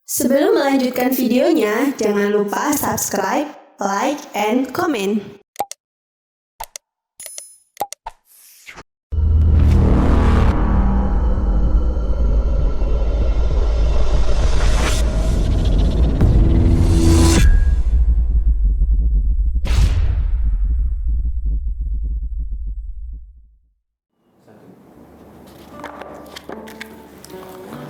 Sebelum melanjutkan videonya, jangan lupa subscribe, like, and comment.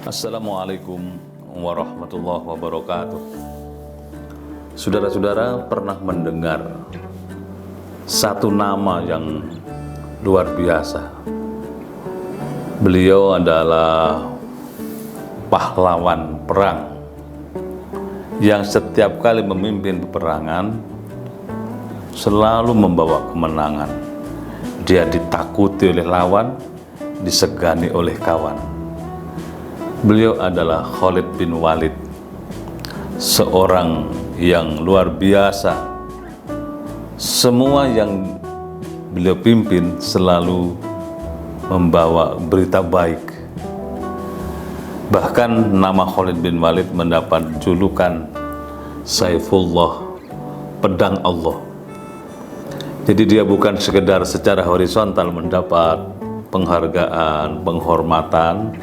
Assalamualaikum warahmatullahi wabarakatuh. Saudara-saudara pernah mendengar satu nama yang luar biasa. Beliau adalah pahlawan perang yang setiap kali memimpin peperangan selalu membawa kemenangan. Dia ditakuti oleh lawan, disegani oleh kawan. Beliau adalah Khalid bin Walid, seorang yang luar biasa. Semua yang beliau pimpin selalu membawa berita baik. Bahkan nama Khalid bin Walid mendapat julukan Saifullah, pedang Allah. Jadi dia bukan sekedar secara horizontal mendapat penghargaan, penghormatan,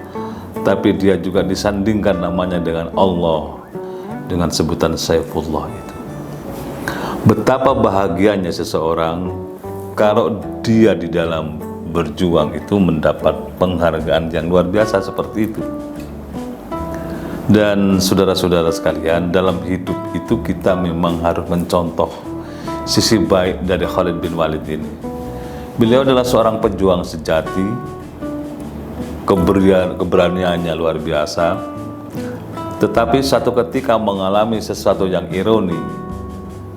tapi dia juga disandingkan namanya dengan Allah dengan sebutan Saifullah itu. Betapa bahagianya seseorang kalau dia di dalam berjuang itu mendapat penghargaan yang luar biasa seperti itu. Dan saudara-saudara sekalian, dalam hidup itu kita memang harus mencontoh sisi baik dari Khalid bin Walid ini. Beliau adalah seorang pejuang sejati, keberaniannya luar biasa, tetapi satu ketika mengalami sesuatu yang ironi,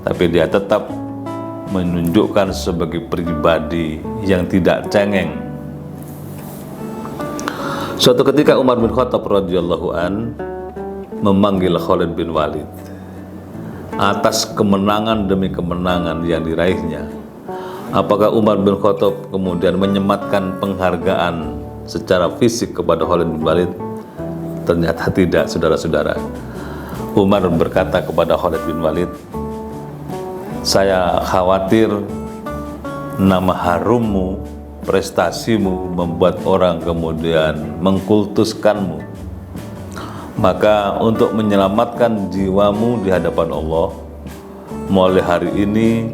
tapi dia tetap menunjukkan sebagai pribadi yang tidak cengeng. Suatu ketika Umar bin Khattab radhiyallahu an memanggil Khalid bin Walid atas kemenangan demi kemenangan yang diraihnya. Apakah Umar bin Khattab kemudian menyematkan penghargaan secara fisik kepada Khalid bin Walid? Ternyata tidak, saudara-saudara. Umar berkata kepada Khalid bin Walid, saya khawatir nama harummu, prestasimu membuat orang kemudian mengkultuskanmu. Maka untuk menyelamatkan jiwamu di hadapan Allah, mulai hari ini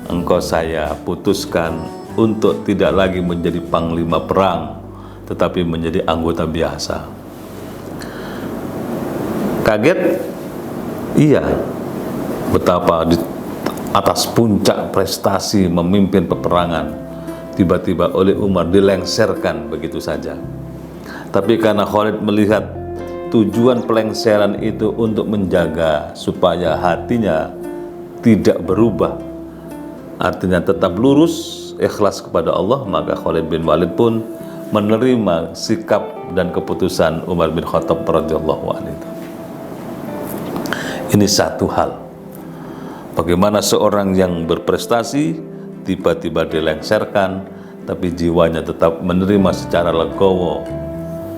engkau saya putuskan untuk tidak lagi menjadi panglima perang, tetapi menjadi anggota biasa. Kaget? Iya. Betapa di atas puncak prestasi memimpin peperangan, tiba-tiba oleh Umar dilengserkan begitu saja. Tapi karena Khalid melihat tujuan pelengseran itu untuk menjaga supaya hatinya tidak berubah, artinya tetap lurus, ikhlas kepada Allah, maka Khalid bin Walid pun menerima sikap dan keputusan Umar bin Khattab radhiyallahu anhu. Ini satu hal, bagaimana seorang yang berprestasi tiba-tiba dilengserkan, tapi jiwanya tetap menerima secara legowo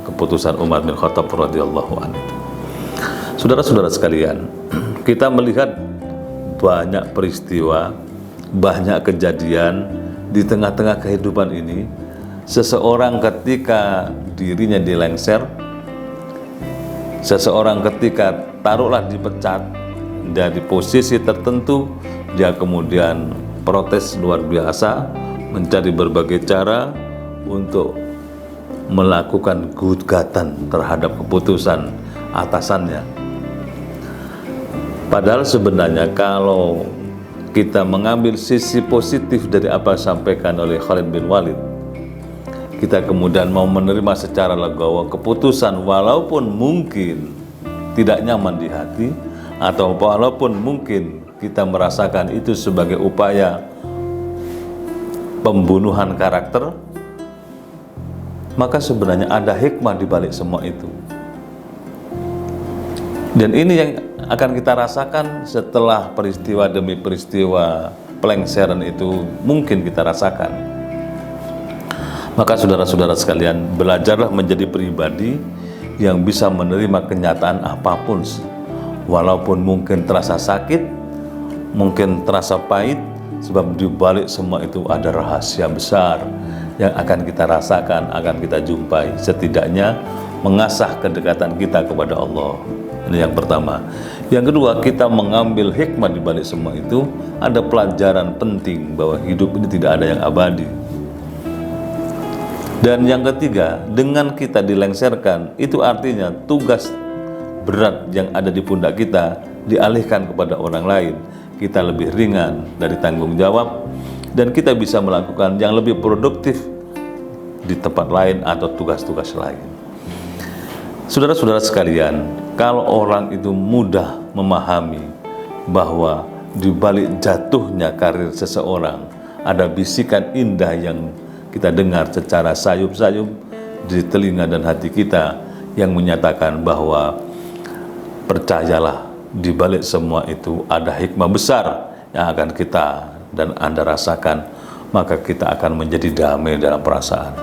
keputusan Umar bin Khattab radhiyallahu anhu. Saudara-saudara sekalian, kita melihat banyak peristiwa, banyak kejadian di tengah-tengah kehidupan ini. Seseorang ketika dirinya dilengser, seseorang ketika taruhlah dipecat dari posisi tertentu, dia kemudian protes luar biasa, mencari berbagai cara untuk melakukan gugatan terhadap keputusan atasannya. Padahal sebenarnya kalau kita mengambil sisi positif dari apa yang disampaikan oleh Khalid bin Walid, kita kemudian mau menerima secara legowo keputusan walaupun mungkin tidak nyaman di hati, atau walaupun mungkin kita merasakan itu sebagai upaya pembunuhan karakter, maka sebenarnya ada hikmah di balik semua itu. Dan ini yang akan kita rasakan setelah peristiwa demi peristiwa pelengseran itu mungkin kita rasakan. Maka saudara-saudara sekalian, belajarlah menjadi pribadi yang bisa menerima kenyataan apapun, walaupun mungkin terasa sakit, mungkin terasa pahit, sebab di balik semua itu ada rahasia besar yang akan kita rasakan, akan kita jumpai. Setidaknya mengasah kedekatan kita kepada Allah. Ini yang pertama. Yang kedua, kita mengambil hikmah di balik semua itu. Ada pelajaran penting bahwa hidup ini tidak ada yang abadi. Dan yang ketiga, dengan kita dilengserkan, itu artinya tugas berat yang ada di pundak kita dialihkan kepada orang lain. Kita lebih ringan dari tanggung jawab, dan kita bisa melakukan yang lebih produktif di tempat lain atau tugas-tugas lain. Saudara-saudara sekalian, kalau orang itu mudah memahami bahwa di balik jatuhnya karir seseorang ada bisikan indah yang kita dengar secara sayup-sayup di telinga dan hati kita yang menyatakan bahwa percayalah, di balik semua itu ada hikmah besar yang akan kita dan Anda rasakan, maka kita akan menjadi damai dalam perasaan.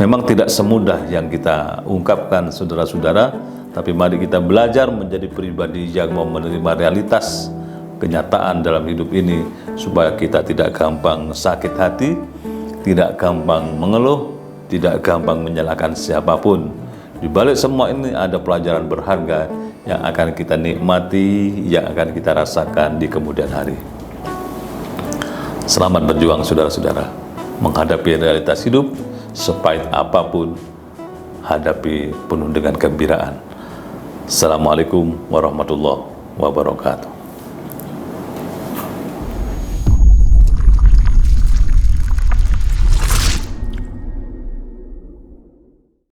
Memang tidak semudah yang kita ungkapkan, saudara-saudara, tapi mari kita belajar menjadi pribadi yang mau menerima realitas kenyataan dalam hidup ini, supaya kita tidak gampang sakit hati, tidak gampang mengeluh, tidak gampang menyalahkan siapapun. Di balik semua ini ada pelajaran berharga yang akan kita nikmati, yang akan kita rasakan di kemudian hari. Selamat berjuang, saudara-saudara, menghadapi realitas hidup. Sepahit apapun, hadapi penuh dengan kegembiraan. Assalamualaikum warahmatullahi wabarakatuh.